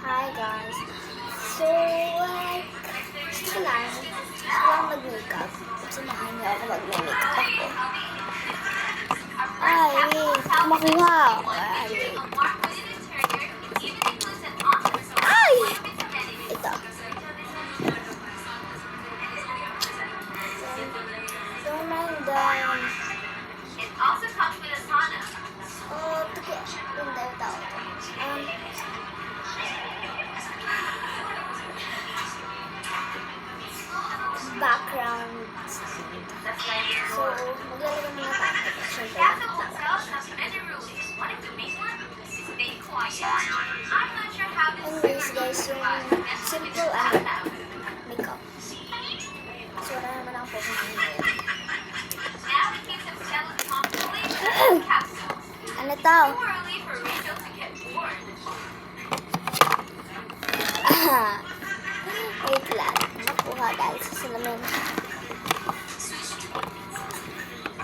Hi guys. So, gusto lang mag-makeup. Samahan niyo ako mag-makeup ako. Ay, makuha. Ay! Ito. Don't mind them. It also comes with a sauna. Oh, tiga. Hindi, tao. Background sound. So, maglalagay muna tayo. Siyempre, Castle hotels have many rules. Wanting to make one? Stay quiet. I'm not sure how this anyways guys, yung simple makeup. So, wala naman ako pupunta ngayon. Now we keep some settled comfortably in the capsule. Ano to? Too early for Rachel to get bored. Wait lang. Nakuha dahil sa salamin.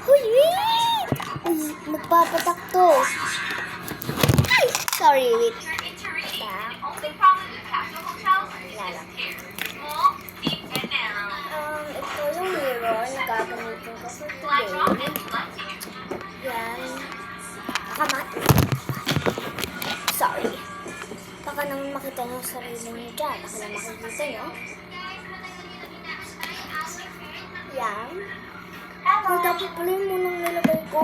Huy, wait! Ay, magpapatak to. Ay, sorry, wait. You're into reading. The only problem with capsule hotels is hair. Small, deep, and narrow. Ito yung mirror na gagamitin ko for Lie wrong today. and blunt to you. Yan. Kamati. Sorry. Baka naman makita niyo ang sarili niyo dyan. Ako lang makikita niyo. Yan. Kung tapos pala yung munang nilagay ko.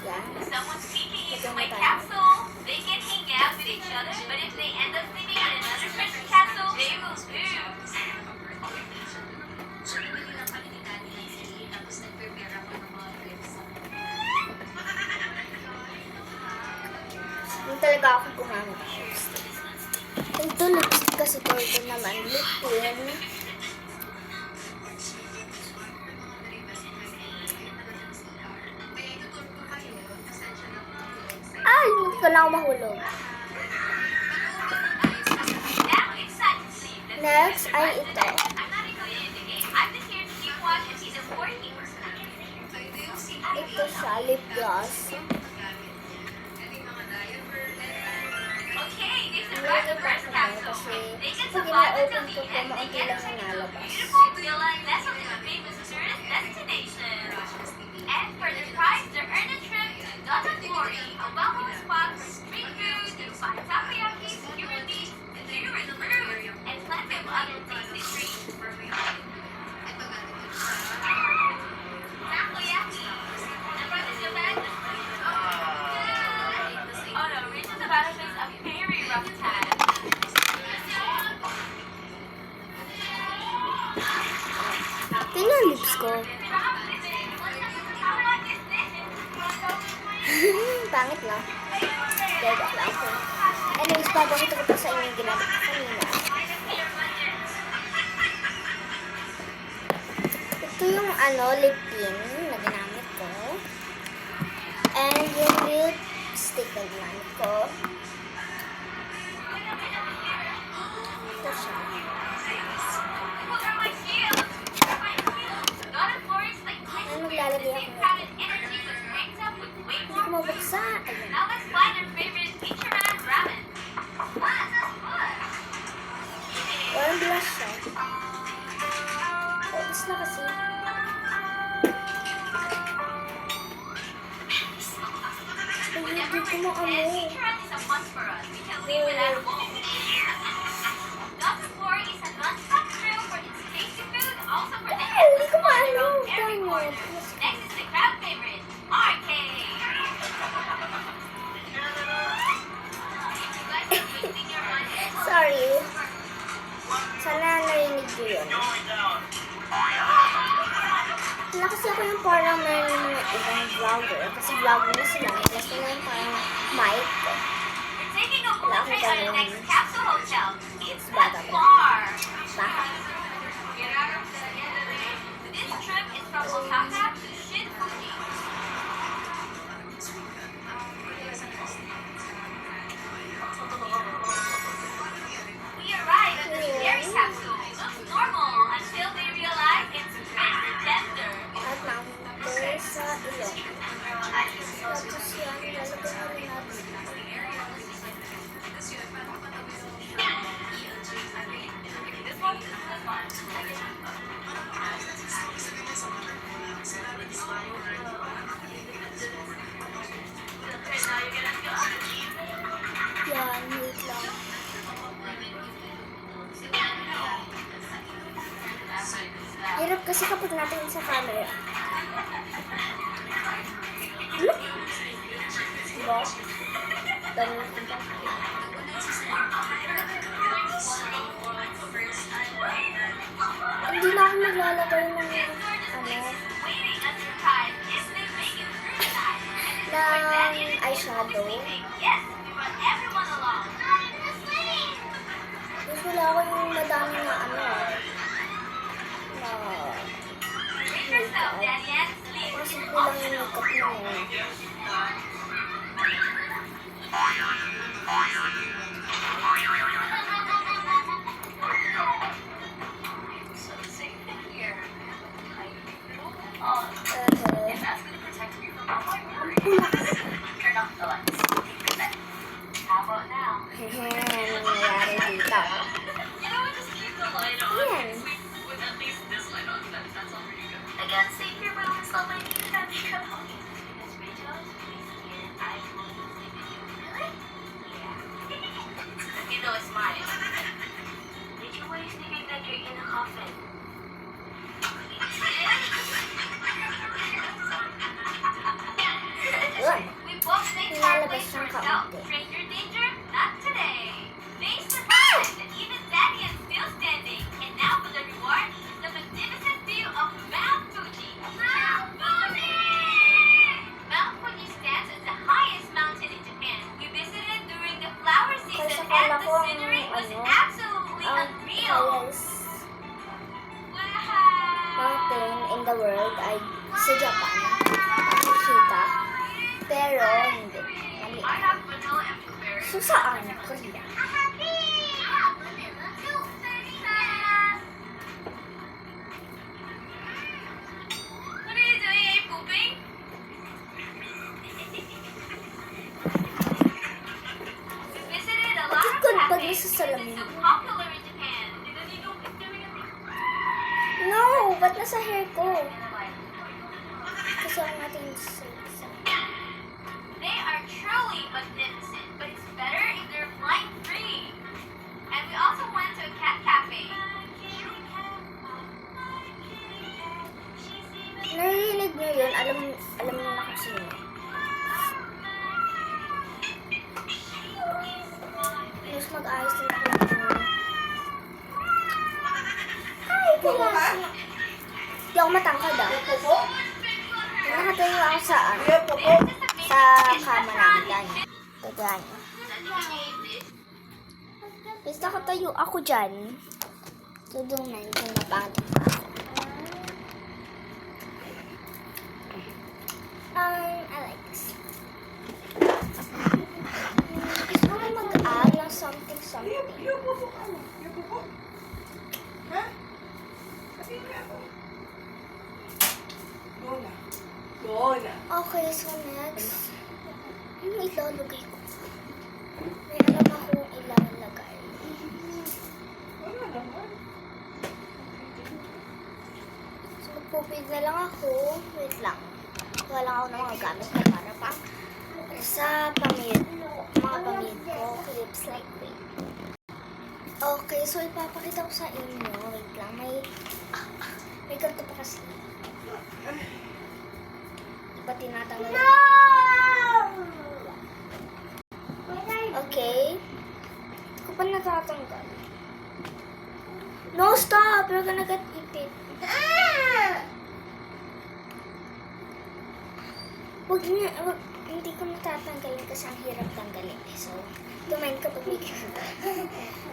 Yan. Someone sneaking into Ito my na tayo. capsule. They can hang out with each other, but if they end up sleeping in another person's capsule, they will lose. Yung talaga ako gumamit ng lipstick. Ito lipstick kasi ito naman. Lip tint. Ay! Hindi ko na ako mahulog. Now it's time to see the Next ay ito. I'm not included in the game. I'm just here to keep watch and season 14. Ito siya, lip gloss. Okay, they Hindi survived the ko first pa capsule. kasi They can pag survive ina-open until ko the po, end. They maunti get lang to ang nalabas. beautiful villa nestled in a famous tourist destination. And for the prize, they earn a trip to Dota Glory, a well-known spot for street food, you find takoyaki, skewered meat, skewered fruit, and plenty of other tasty treats. Takoyaki. Number is your bag? Oh no, Rachel's about to face a very rough time. Tingnan yung lips ko. Pangit na. Gagak lang ako. Anyways, papakita ko pa sa inyo yung ginamit ko kanina. Ito yung lip tint na ginamit ko. And yung lipstick na ginamit ko. Ito siya. Ano maglalagay ako? Hindi ko mabuksan. Ayun. Now let's find our favorite teacher man ramen. What? Walang blush siya. Ubus na kasi. Ay, hindi ko And maano. teacher is a must for us. We can live without a bowl. Dr. Floor is a non-stop thrill for its tasty food, also for the Ay, hindi ko maano. every corner. Next is the crowd favorite, arcade. You guys are wasting your money. Sorry. Sana narinig ko yun. Wala kasi ako yung parang may mga ibang vlogger. Kasi vlogger na sila. Gusto na yung parang mic. We're taking a Wala bullet akong train on the ganun. next capsule hotel. It's not Bata pa. far. Bakit? This trip is from Osaka to Shinfuji. We arrived at the scary capsule. It looks normal until they realize it's transgender. At number sa ilong. Tapos yan, lalagay na rin natin. Kasi kapag natin sa camera. Diba? Dami na punta. Hindi na ako maglalagay ng Waiting until time is the biggest fruit time. And ng eyeshadow. yes, we brought everyone along. Usually ako yung madami na na Brace yourself, Daddy Ann. Sleep. kasi ko lang yung makeup na yun. So same thing here. That's going to protect you from all my worries. Turn off the lights. How about now? Hehe, nangyayari dito. You know what? Just keep the light on. Yan. With at least this light on, that's all pretty good. Again, save your moments on my knee. That's because Rachel is really scared. I will sleep with you. Really? Yeah. You know it's mine. Rachel, why are you sleeping like you're in a coffin? Yun. We both make Nilalabas our place ng for kaunti. ourselves. Stranger danger? Not today. Thanks for that. And even Daddy is still standing. And now for the reward, the magnificent view of Mount Fuji. Mount Fuji! Mount Fuji stands as the highest mountain in Japan. We visited during the flower season Kasi and akala the ko ang, scenery was ano, absolutely ang unreal. highest mountain in the world ay sa Japan. Nakikita. Pero hindi. Mali. I have vanilla and blueberry. So saan? Korea. What are you doing? Are you pooping? We visited a lot of Bakit pag cafes nasa because salamin? it's so popular in Japan. No! Ba't nasa hair ko? Kasi ang natin sa They are truly magnificent, but it's better if they're flying free. And we also went to a cat cafe. Narinig nyo yun, alam nyo na kung sino. Mas mag-ayos din ako ng Ay, pala! Di ako matangkad Nakatayo ako sa sa kama namin dyan. Ito dyan. Basta nakatayo ako dyan. So, doon na yung napangat ako. I like this. Gusto ko mag-add ng something. Okay, so next. Ano ilalagay ko? May alam akong ilalagay. So, magpupig na lang ako. Wait lang. Kuha lang ako ng mga gamit na para pang sa mga pamid ko. Clips like wait. Okay, so ipapakita ko sa inyo. Wait lang. May ganito pa kasi. Iba tinatanggal. No! Okay. Hindi ko pa natatanggal. No, stop! You're gonna get it. Hindi ko natatanggalin kasi ang hirap tanggalin. So, tumayin ka pag may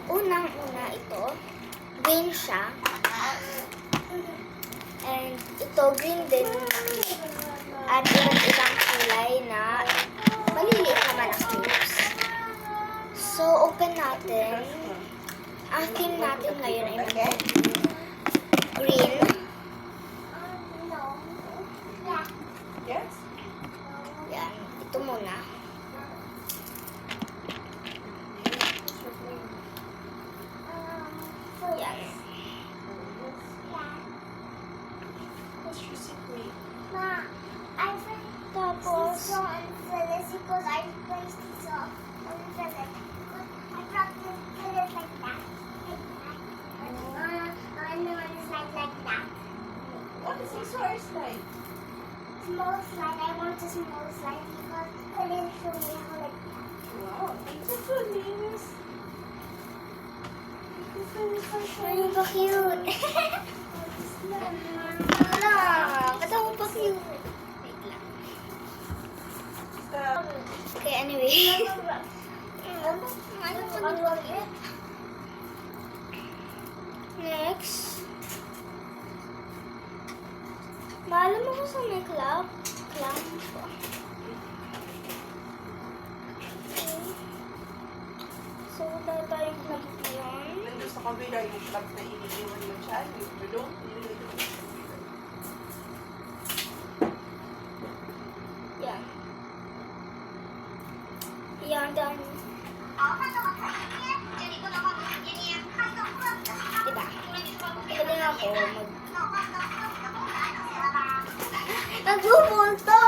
Unang-una ito, green siya. And ito, green din. At iba't ibang kulay na maliliit naman ang clips. So, open natin. Ang theme natin ngayon ay green. Yes? Yan. Ito muna. Yan. Ma, I think Tapos, so unfinished because I placed it so unfinished. I brought the fillers like that. And the one is like that. small slide. I want a small slide because it will show me how like. Wow, thank you for this. Ay, ba cute? Wala, katawa pa cute. Wait lang. Stop. Okay, anyway. Ano pa ba cute? Next. Maalam mo ko sa may club? Clamp. Okay. So, wala tayong club ngayon. Nandun sa kabila yung club na iniiwan mo siya. Yung bulong. Yan. Yan, done. Diba? Magaling ako Nagbubulto!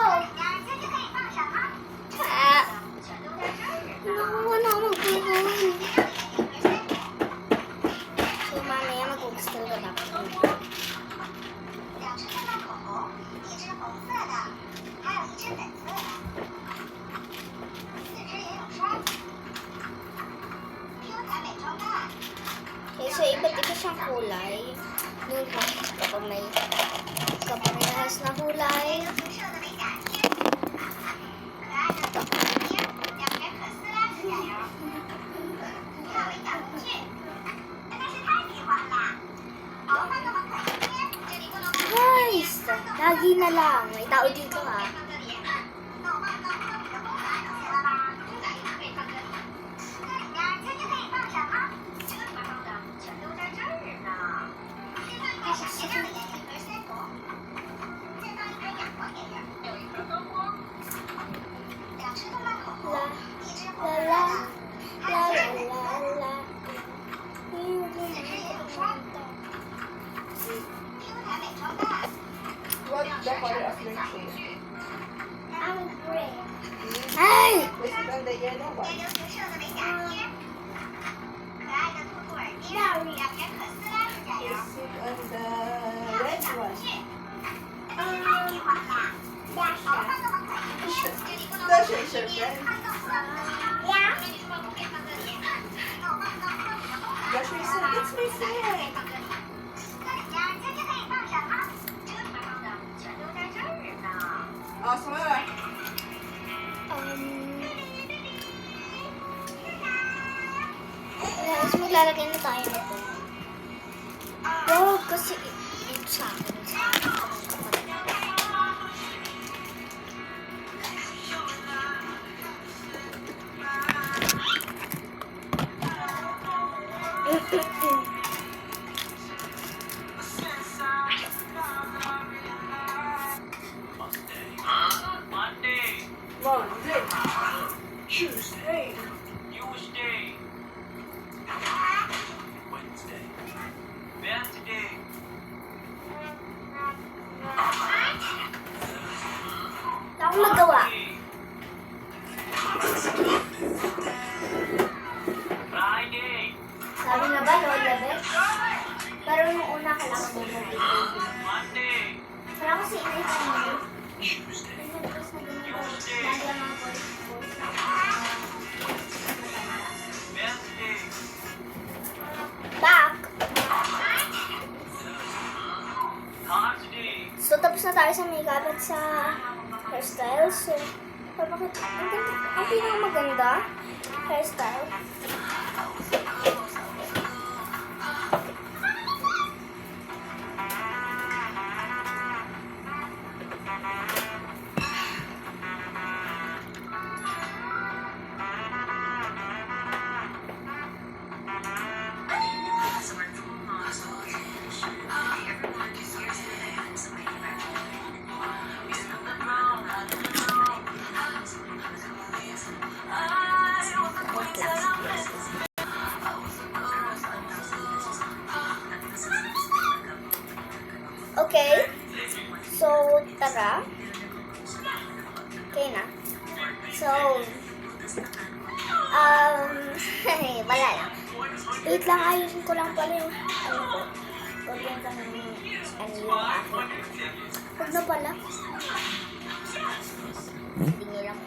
Ah! Nakuha na ako magbuhon. So, mamaya mag-ugas talaga na ako. Okay, so iba't iba siyang kulay. Yun po, kapag may kaparehas na kulay. Guys, lagi na lang. May tao dito ha. La la la la la la. What's the color of your chair? I'm gray. Ay! Is it on the yellow one? Yeah, Is it on the red one? Dasha is your friend. yeah. Dasha is a, it's my friend. Awesome. Guys, maglalagay na tayo nito. Wow, kasi ito sa akin. Sa akin kapatid. Monday, Monday. Tuesday, Wednesday, Wednesday, Wala akong magawa. Friday, Sabi na ba, Lola Beth? Pero nung una kailangan mo Monday, Pero kasi inay ka mo. Tuesday, Lagi ang mga boys. Wednesday, Back! Thursday, So, tapos na tayo sa makeup at sa hairstyle. So, bakit? Ang pinakamaganda hairstyle. Okay. So, tara. Okay na. So, wala lang. Wait lang, ayusin ko lang pala yung, ano ko. Huwag yung yung aking Huwag na pala. Hindi nyo lang.